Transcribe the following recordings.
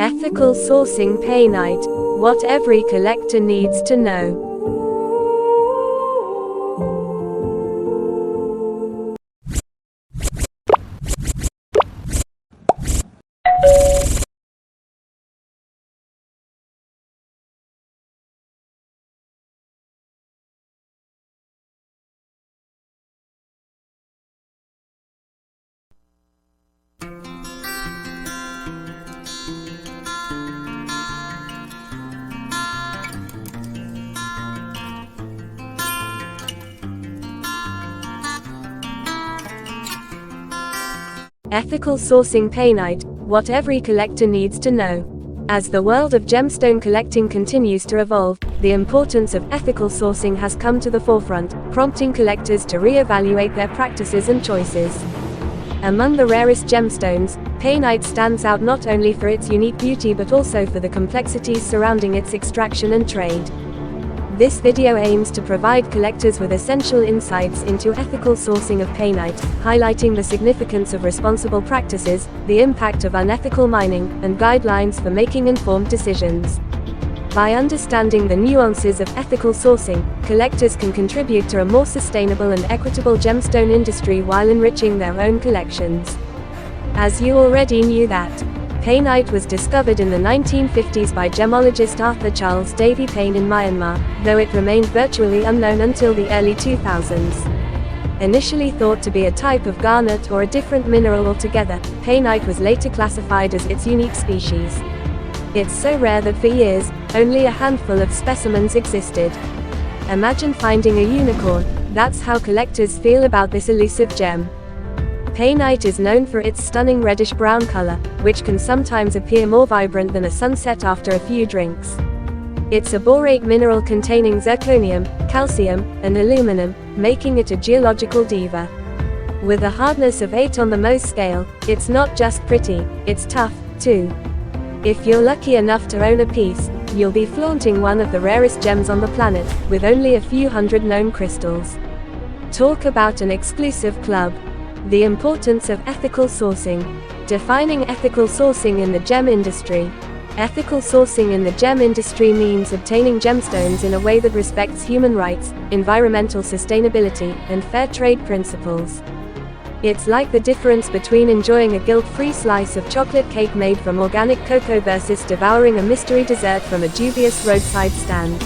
Ethical sourcing Painite, what every collector needs to know. Ethical sourcing Painite, what every collector needs to know. As the world of gemstone collecting continues to evolve, the importance of ethical sourcing has come to the forefront, prompting collectors to re-evaluate their practices and choices. Among the rarest gemstones, Painite stands out not only for its unique beauty but also for the complexities surrounding its extraction and trade. This video aims to provide collectors with essential insights into ethical sourcing of Painite, highlighting the significance of responsible practices, the impact of unethical mining, and guidelines for making informed decisions. By understanding the nuances of ethical sourcing, collectors can contribute to a more sustainable and equitable gemstone industry while enriching their own collections. As you already knew that Painite was discovered in the 1950s by gemologist A.C.D.Pain in Myanmar, though it remained virtually unknown until the early 2000s. Initially thought to be a type of garnet or a different mineral altogether, Painite was later classified as its unique species. It's so rare that for years, only a handful of specimens existed. Imagine finding a unicorn. That's how collectors feel about this elusive gem. Painite is known for its stunning reddish-brown color, which can sometimes appear more vibrant than a sunset after a few drinks. It's a borate mineral containing zirconium, calcium, and aluminum, making it a geological diva. With a hardness of 8 on the Mohs scale, it's not just pretty, it's tough, too. If you're lucky enough to own a piece, you'll be flaunting one of the rarest gems on the planet, with only a few hundred known crystals. Talk about an exclusive club. The importance of ethical sourcing. Defining ethical sourcing in the gem industry. Ethical sourcing in the gem industry means obtaining gemstones in a way that respects human rights, environmental sustainability, and fair trade principles. It's like the difference between enjoying a guilt-free slice of chocolate cake made from organic cocoa versus devouring a mystery dessert from a dubious roadside stand.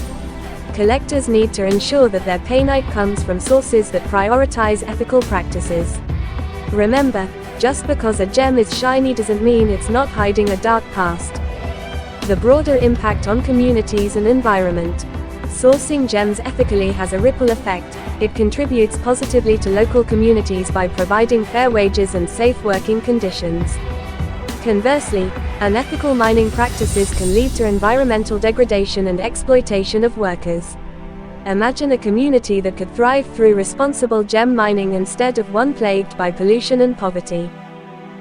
Collectors need to ensure that their Painite comes from sources that prioritize ethical practices. Remember, just because a gem is shiny doesn't mean it's not hiding a dark past. The broader impact on communities and environment. Sourcing gems ethically has a ripple effect. It contributes positively to local communities by providing fair wages and safe working conditions. Conversely, unethical mining practices can lead to environmental degradation and exploitation of workers. Imagine a community that could thrive through responsible gem mining instead of one plagued by pollution and poverty.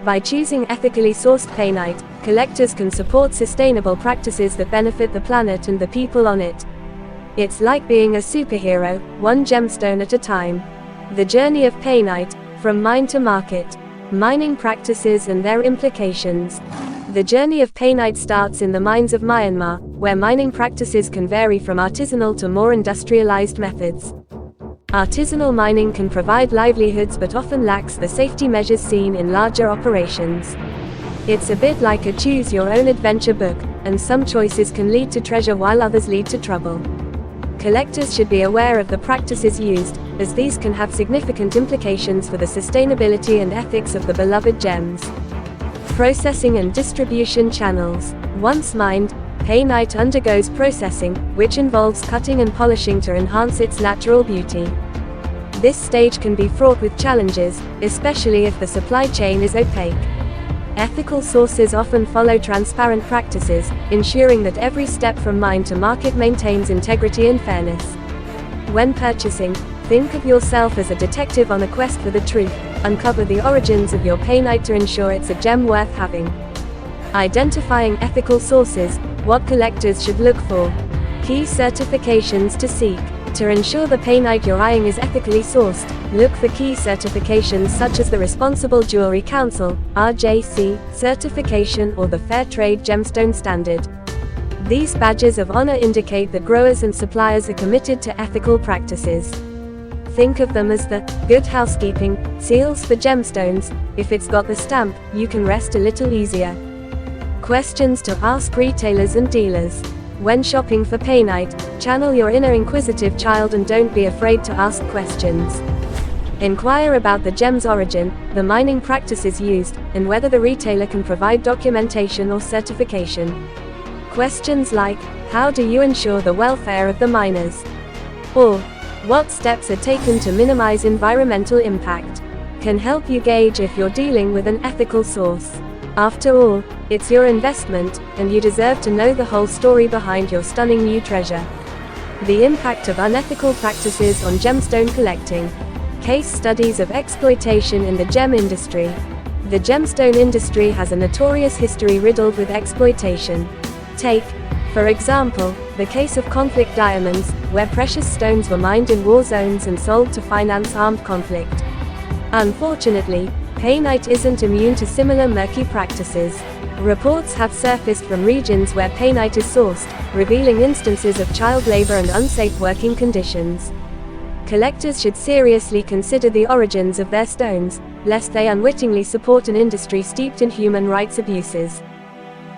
By choosing ethically sourced Painite, collectors can support sustainable practices that benefit the planet and the people on it. It's like being a superhero, one gemstone at a time. The journey of Painite, from mine to market. Mining practices and their implications. The journey of Painite starts in the mines of Myanmar, where mining practices can vary from artisanal to more industrialized methods. Artisanal mining can provide livelihoods but often lacks the safety measures seen in larger operations. It's a bit like a choose-your-own-adventure book, and some choices can lead to treasure while others lead to trouble. Collectors should be aware of the practices used, as these can have significant implications for the sustainability and ethics of the beloved gems. Processing and distribution channels. Once mined, Painite undergoes processing, which involves cutting and polishing to enhance its natural beauty. This stage can be fraught with challenges, especially if the supply chain is opaque. Ethical sources often follow transparent practices, ensuring that every step from mine to market maintains integrity and fairness. When purchasing, think of yourself as a detective on a quest for the truth. Uncover the origins of your Painite to ensure it's a gem worth having. Identifying ethical sources. What collectors should look for. Key certifications to seek. To ensure the painite you're eyeing is ethically sourced, look for key certifications such as the Responsible Jewelry Council (RJC) certification or the Fair Trade Gemstone Standard. These badges of honor indicate that growers and suppliers are committed to ethical practices. Think of them as the good housekeeping seals for gemstones. If it's got the stamp, you can rest a little easier. Questions to ask retailers and dealers. When shopping for painite, channel your inner inquisitive child and don't be afraid to ask questions. Inquire about the gem's origin, the mining practices used, and whether the retailer can provide documentation or certification. Questions like, how do you ensure the welfare of the miners? Or, what steps are taken to minimize environmental impact? Can help you gauge if you're dealing with an ethical source. After all, it's your investment, and you deserve to know the whole story behind your stunning new treasure. The impact of unethical practices on gemstone collecting. Case studies of exploitation in the gem industry. The gemstone industry has a notorious history riddled with exploitation. Take, for example, the case of conflict diamonds, where precious stones were mined in war zones and sold to finance armed conflict. Unfortunately, painite isn't immune to similar murky practices. Reports have surfaced from regions where painite is sourced, revealing instances of child labor and unsafe working conditions. Collectors should seriously consider the origins of their stones, lest they unwittingly support an industry steeped in human rights abuses.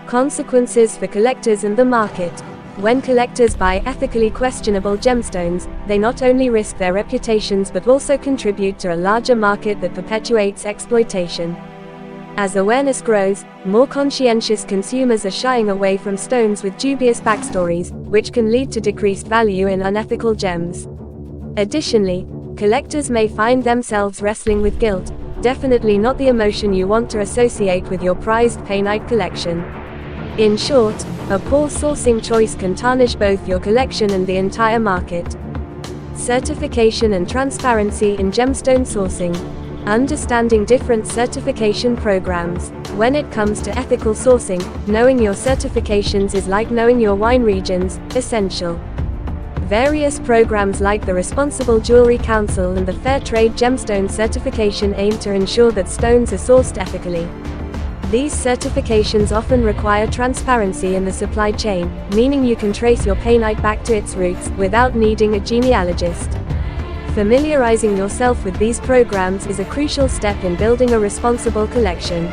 Consequences for collectors and the market. When collectors buy ethically questionable gemstones, they not only risk their reputations but also contribute to a larger market that perpetuates exploitation. As awareness grows, more conscientious consumers are shying away from stones with dubious backstories, which can lead to decreased value in unethical gems. Additionally, collectors may find themselves wrestling with guilt, definitely not the emotion you want to associate with your prized painite collection. In short, a poor sourcing choice can tarnish both your collection and the entire market. Certification and transparency in gemstone sourcing. Understanding different certification programs. When it comes to ethical sourcing, knowing your certifications is like knowing your wine regions, essential. Various programs like the Responsible Jewelry Council and the Fair Trade Gemstone certification aim to ensure that stones are sourced ethically. These certifications often require transparency in the supply chain, meaning you can trace your painite back to its roots, without needing a genealogist. Familiarizing yourself with these programs is a crucial step in building a responsible collection.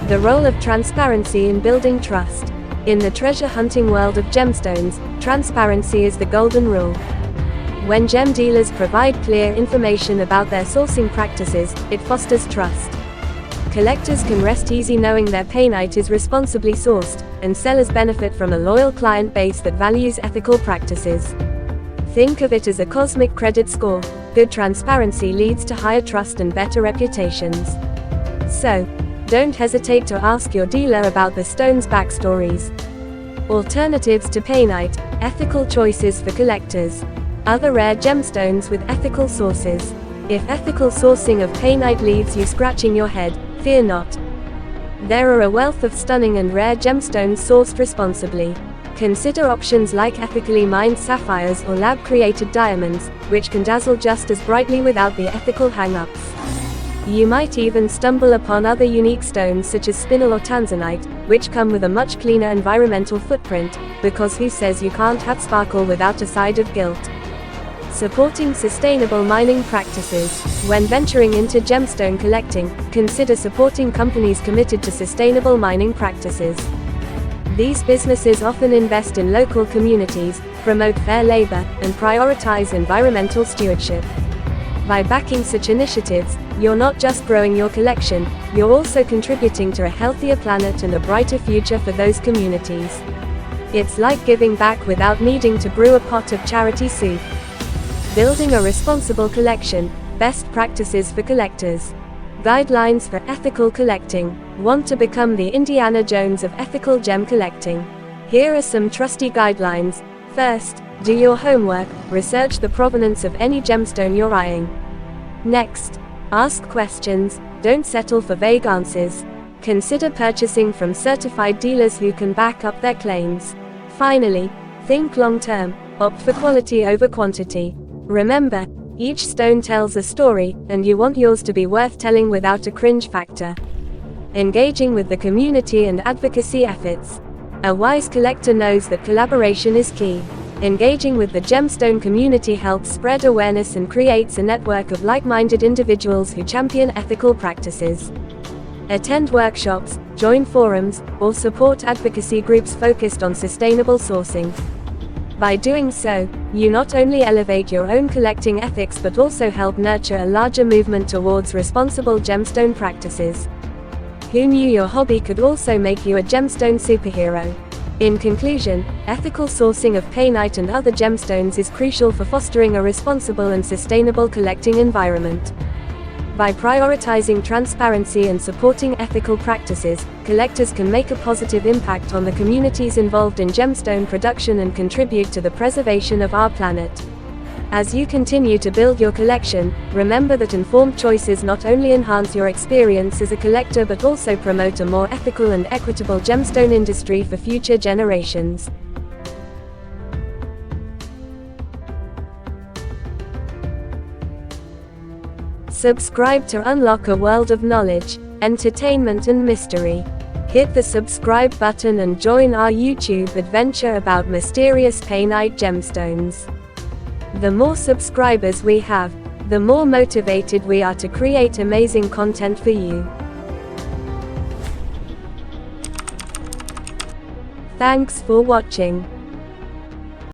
The role of transparency in building trust. In the treasure hunting world of gemstones, transparency is the golden rule. When gem dealers provide clear information about their sourcing practices, it fosters trust. Collectors can rest easy knowing their painite is responsibly sourced, and sellers benefit from a loyal client base that values ethical practices. Think of it as a cosmic credit score. Good transparency leads to higher trust and better reputations. So, don't hesitate to ask your dealer about the stone's backstories. Alternatives to painite, ethical choices for collectors. Other rare gemstones with ethical sources. If ethical sourcing of painite leaves you scratching your head, fear not. There are a wealth of stunning and rare gemstones sourced responsibly. Consider options like ethically mined sapphires or lab-created diamonds, which can dazzle just as brightly without the ethical hang-ups. You might even stumble upon other unique stones such as spinel or tanzanite, which come with a much cleaner environmental footprint, because who says you can't have sparkle without a side of guilt? Supporting sustainable mining practices. When venturing into gemstone collecting, consider supporting companies committed to sustainable mining practices. These businesses often invest in local communities, promote fair labor, and prioritize environmental stewardship. By backing such initiatives, you're not just growing your collection, you're also contributing to a healthier planet and a brighter future for those communities. It's like giving back without needing to brew a pot of charity soup. Building a responsible collection, best practices for collectors. Guidelines for ethical collecting. Want to become the Indiana Jones of ethical gem collecting? Here are some trusty guidelines. First, do your homework, research the provenance of any gemstone you're eyeing. Next, ask questions, don't settle for vague answers. Consider purchasing from certified dealers who can back up their claims. Finally, think long-term. Opt for quality over quantity. Remember, each stone tells a story, and you want yours to be worth telling without a cringe factor. Engaging with the community and advocacy efforts. A wise collector knows that collaboration is key. Engaging with the gemstone community helps spread awareness and creates a network of like-minded individuals who champion ethical practices. Attend workshops, join forums, or support advocacy groups focused on sustainable sourcing. By doing so, you not only elevate your own collecting ethics but also help nurture a larger movement towards responsible gemstone practices. Who knew your hobby could also make you a gemstone superhero? In conclusion, ethical sourcing of painite and other gemstones is crucial for fostering a responsible and sustainable collecting environment. By prioritizing transparency and supporting ethical practices, collectors can make a positive impact on the communities involved in gemstone production and contribute to the preservation of our planet. As you continue to build your collection, remember that informed choices not only enhance your experience as a collector but also promote a more ethical and equitable gemstone industry for future generations. Subscribe to unlock a world of knowledge, entertainment and mystery. Hit the subscribe button and join our YouTube adventure about mysterious painite gemstones. The more subscribers we have, the more motivated we are to create amazing content for you. Thanks for watching.